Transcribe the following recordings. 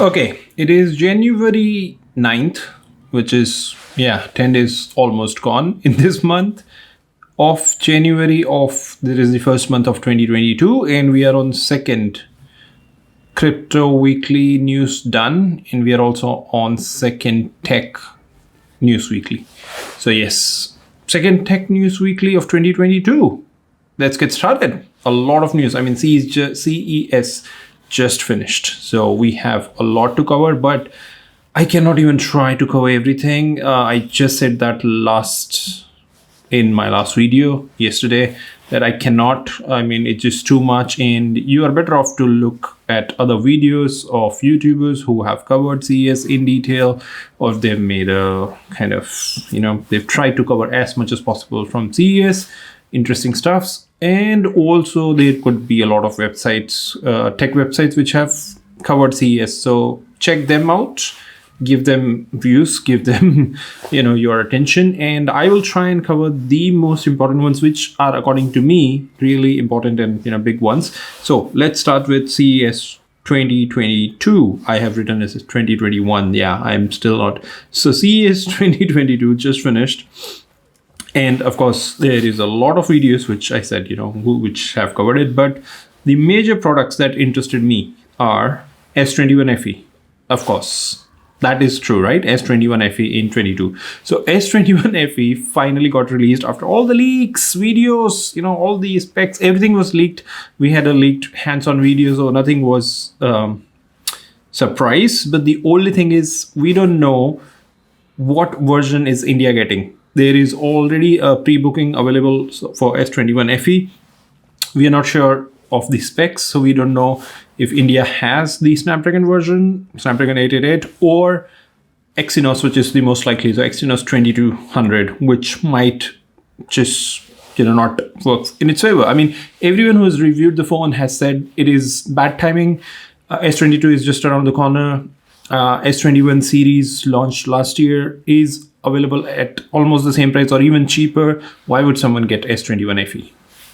Okay, it is January 9th, which is, 10 days almost gone in this month of January there is the first month of 2022, and we are on second crypto weekly news done, and we are also on second tech news weekly. So yes, second tech news weekly of 2022. Let's get started. A lot of news. I mean, CES just finished, so we have a lot to cover, but I cannot even try to cover everything. I just said that in my last video yesterday that I cannot. I mean, it's just too much, and you are better off to look at other videos of YouTubers who have covered CES in detail, or if they've made a kind of, they've tried to cover as much as possible from CES, interesting stuffs. And also there could be a lot of websites, tech websites, which have covered CES. So check them out, give them views, give them, your attention. And I will try and cover the most important ones, which are, according to me, really important and, big ones. So let's start with CES 2022. I have written as 2021. Yeah, I'm still not. So CES 2022 just finished. And of course, there is a lot of videos, which I said, which have covered it. But the major products that interested me are S21FE. Of course, that is true, right? S21FE in 22. So S21FE finally got released after all the leaks, videos, all the specs, everything was leaked. We had a leaked hands-on video, so nothing was surprise. But the only thing is, we don't know what version is India getting. There is already a pre-booking available for S21FE. We are not sure of the specs, so we don't know if India has the Snapdragon version, Snapdragon 888, or Exynos, which is the most likely. So Exynos 2200, which might just not work in its favor. I mean, everyone who has reviewed the phone has said it is bad timing. S22 is just around the corner. S21 series launched last year is available at almost the same price or even cheaper. Why would someone get S21FE?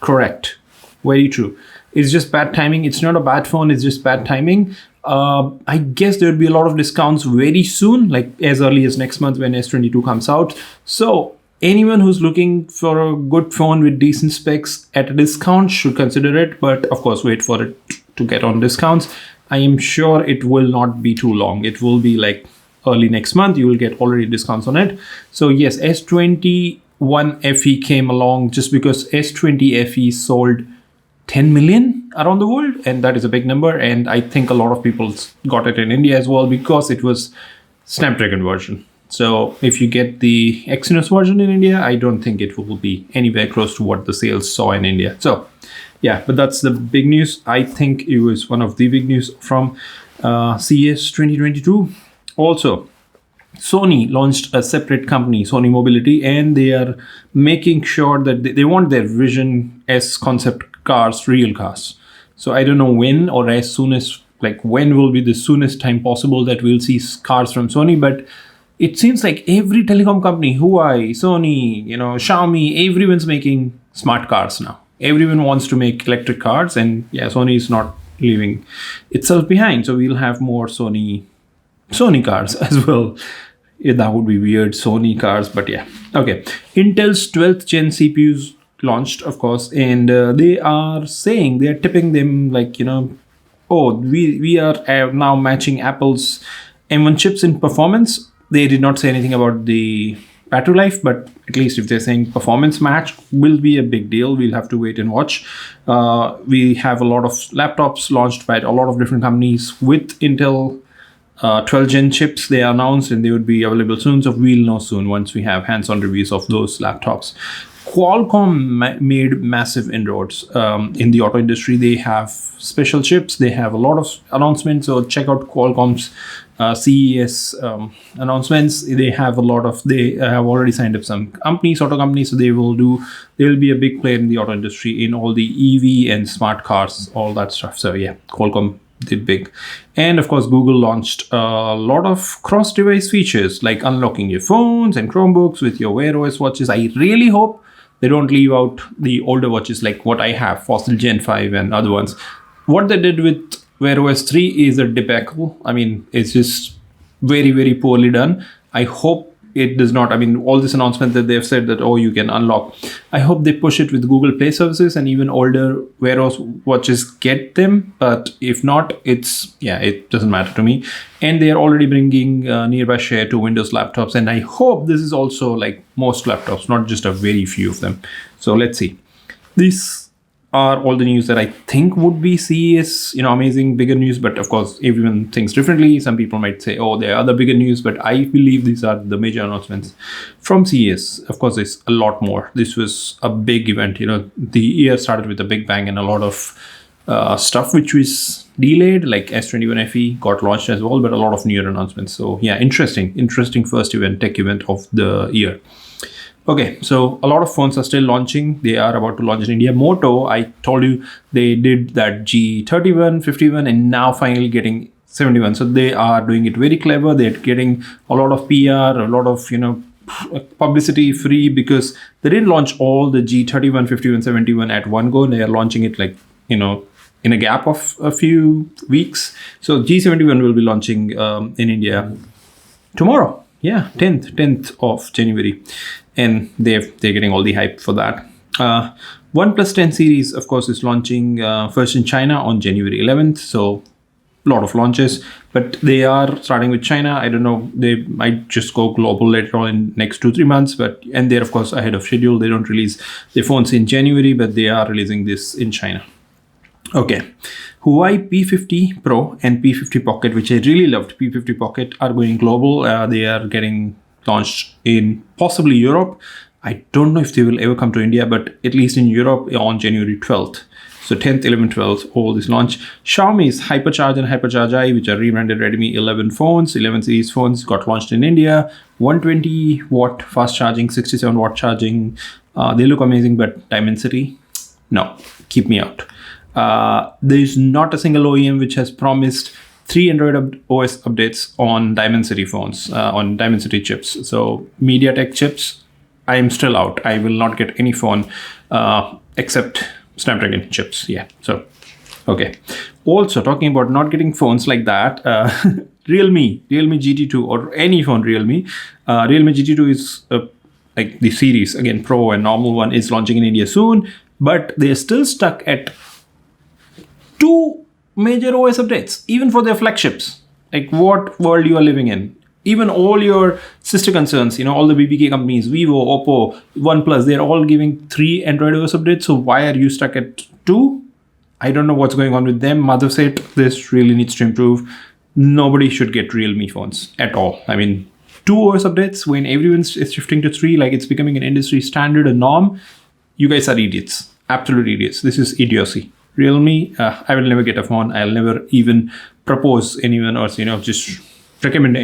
Correct. Very true. It's just bad timing. It's not a bad phone. It's just bad timing. I guess there'll be a lot of discounts very soon, like as early as next month when S22 comes out. So anyone who's looking for a good phone with decent specs at a discount should consider it. But of course, wait for it to get on discounts. I am sure it will not be too long. It will be like early next month. You will get already discounts on it. So yes, S21FE came along just because S20FE sold 10 million around the world, and that is a big number. And I think a lot of people got it in India as well because it was Snapdragon version. So if you get the Exynos version in India, I don't think it will be anywhere close to what the sales saw in India. So yeah, but that's the big news. I think it was one of the big news from CES 2022. Also, Sony launched a separate company, Sony Mobility, and they are making sure that they want their Vision S concept cars, real cars. So I don't know when, or as soon as, when will be the soonest time possible that we'll see cars from Sony. But it seems like every telecom company, Huawei, Sony, Xiaomi, everyone's making smart cars now. Everyone wants to make electric cars, and yeah, Sony is not leaving itself behind. So we'll have more Sony cars as well. Yeah, that would be weird, Sony cars, but yeah. Okay, Intel's 12th gen CPUs launched, of course, and they are tipping them we are now matching Apple's M1 chips in performance. They did not say anything about the battery life, but at least if they're saying performance match, will be a big deal. We'll have to wait and watch. We have a lot of laptops launched by a lot of different companies with Intel 12 gen chips. They announced, and they would be available soon. So we'll know soon once we have hands-on reviews of those laptops. Qualcomm made massive inroads in the auto industry. They have special chips. They have a lot of announcements. So check out Qualcomm's CES announcements. They have already signed up some auto companies. So they will be a big player in the auto industry in all the EV and smart cars, all that stuff. So yeah, Qualcomm did big. And of course, Google launched a lot of cross-device features like unlocking your phones and Chromebooks with your Wear OS watches. I really hope they don't leave out the older watches like what I have, Fossil Gen 5 and other ones. What they did with Wear OS 3 is a debacle. I mean, it's just very, very poorly done. I hope it does not, I mean, all this announcement that they've said that, oh, you can unlock. I hope they push it with Google Play services and even older Wear OS watches get them. But if not, it doesn't matter to me. And they are already bringing nearby share to Windows laptops. And I hope this is also like most laptops, not just a very few of them. So let's see. These are all the news that I think would be CES, amazing, bigger news. But of course, everyone thinks differently. Some people might say, oh, there are other bigger news, but I believe these are the major announcements from CES. Of course, there's a lot more. This was a big event. The year started with a big bang and a lot of stuff which was delayed, like S21FE got launched as well, but a lot of newer announcements. So yeah, interesting first tech event of the year. Okay, so a lot of phones are still launching. They are about to launch in India. Moto, I told you, they did that G31, 51, and now finally getting 71. So they are doing it very clever. They're getting a lot of PR, a lot of, publicity free, because they didn't launch all the G31, 51, 71 at one go. They are launching it like, in a gap of a few weeks. So G71 will be launching in India tomorrow. Yeah, 10th of January. And they're getting all the hype for that. OnePlus 10 series, of course, is launching first in China on January 11th. So a lot of launches, but they are starting with China. I don't know, they might just go global later on in next 2-3 months. And they're, of course, ahead of schedule. They don't release their phones in January, but they are releasing this in China. Okay, Huawei P50 Pro and P50 Pocket, which I really loved, P50 Pocket, are going global. They are getting launched in possibly Europe. I don't know if they will ever come to India, but at least in Europe on January 12th. So 10th, 11th, 12th, all this launch. Xiaomi's Hypercharge and HyperchargeI, which are rebranded Redmi 11 phones, 11 series phones, got launched in India. 120 watt fast charging, 67 watt charging. They look amazing, but Dimensity, no, keep me out. There's not a single OEM which has promised 3 Android OS updates on Dimensity phones, on Dimensity chips. So MediaTek chips, I am still out. I will not get any phone except Snapdragon chips. Yeah, so, okay. Also, talking about not getting phones like that, Realme GT2 or any phone Realme GT2 is like the series, again, Pro and normal one is launching in India soon, but they're still stuck at 2 major OS updates, even for their flagships. Like, what world you are living in? Even all your sister concerns, all the BBK companies, Vivo, Oppo, OnePlus, they're all giving 3 Android OS updates. So why are you stuck at 2? I don't know what's going on with them. Mother said this really needs to improve. Nobody should get Realme phones at all. I mean, 2 OS updates when everyone is shifting to 3, like it's becoming an industry standard, a norm. You guys are idiots, absolute idiots. This is idiocy. Realme, I will never get a phone. I'll never even propose anyone or just recommend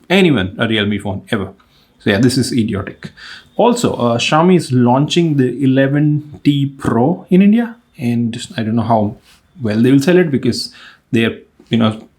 anyone a Realme phone ever. So yeah, this is idiotic. Also, Xiaomi is launching the 11T Pro in India, and I don't know how well they will sell it because their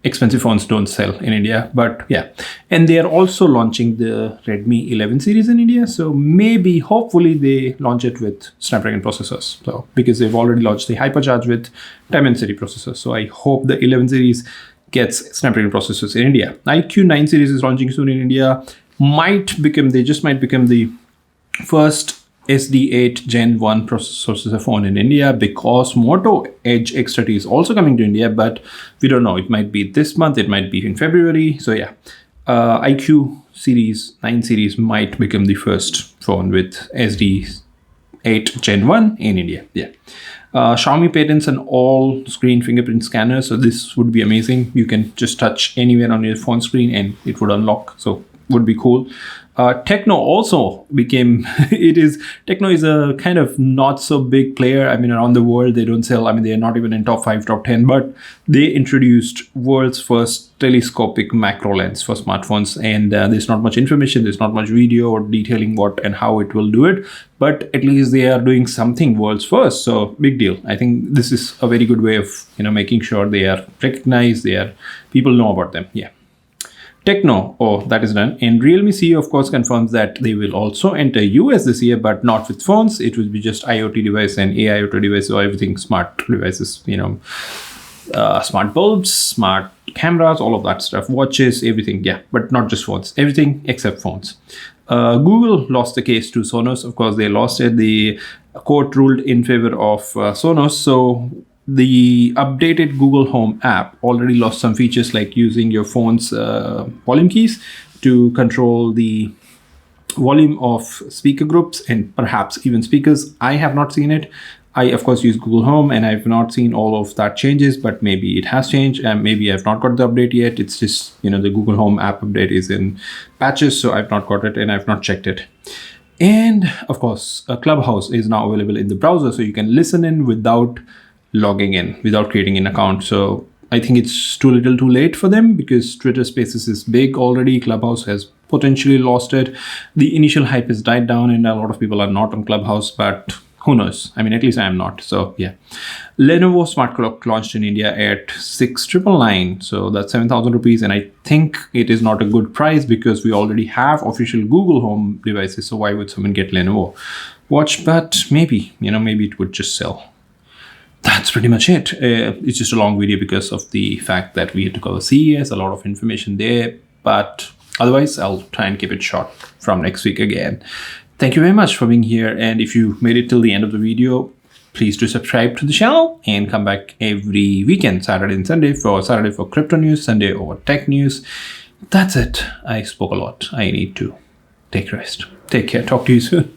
expensive phones don't sell in India. But yeah, and they are also launching the Redmi 11 series in India. So maybe, hopefully, they launch it with Snapdragon processors. So because they've already launched the Hypercharge with Dimensity processors. So I hope the 11 series gets Snapdragon processors in India. IQOO 9 series is launching soon in India. They just might become the first SD8 Gen 1 processor phone in India, because Moto Edge X30 is also coming to India, but we don't know. It might be this month, it might be in February. So yeah, IQOO series 9 series might become the first phone with SD8 Gen 1 in India. Yeah. Xiaomi patents an all-screen fingerprint scanner, so this would be amazing. You can just touch anywhere on your phone screen and it would unlock, so would be cool. Techno also became, Techno is a kind of not so big player. I mean, around the world, they don't sell, they're not even in top 5, top 10, but they introduced world's first telescopic macro lens for smartphones. And there's not much information, there's not much video or detailing what and how it will do it, but at least they are doing something world's first. So big deal. I think this is a very good way of, making sure they are recognized, people know about them. Yeah. Techno, that is done. And Realme CEO, of course, confirms that they will also enter US this year, but not with phones. It will be just IoT device and AIoT device, or everything smart devices, smart bulbs, smart cameras, all of that stuff, watches, everything. Yeah, but not just phones, everything except phones. Google lost the case to Sonos. Of course, they lost it. The court ruled in favor of Sonos. So the updated Google Home app already lost some features like using your phone's volume keys to control the volume of speaker groups and perhaps even speakers. I have not seen it. I, of course, use Google Home and I've not seen all of that changes, but maybe it has changed and maybe I've not got the update yet. It's just, the Google Home app update is in patches, so I've not got it and I've not checked it. And of course, Clubhouse is now available in the browser, so you can listen in without logging in, without creating an account. So I think it's too little too late for them because Twitter Spaces is big already. Clubhouse has potentially lost it. The initial hype has died down and a lot of people are not on Clubhouse, but who knows? I mean, at least I am not. So yeah. Lenovo Smart Clock launched in India at 6,999. So that's 7,000 rupees. And I think it is not a good price because we already have official Google Home devices. So why would someone get Lenovo watch? But maybe, maybe it would just sell. That's pretty much it. It's just a long video because of the fact that we had to cover CES, a lot of information there. But otherwise, I'll try and keep it short from next week again. Thank you very much for being here. And if you made it till the end of the video, please do subscribe to the channel and come back every weekend, Saturday and Sunday for crypto news, Sunday over tech news. That's it. I spoke a lot. I need to take rest. Take care. Talk to you soon.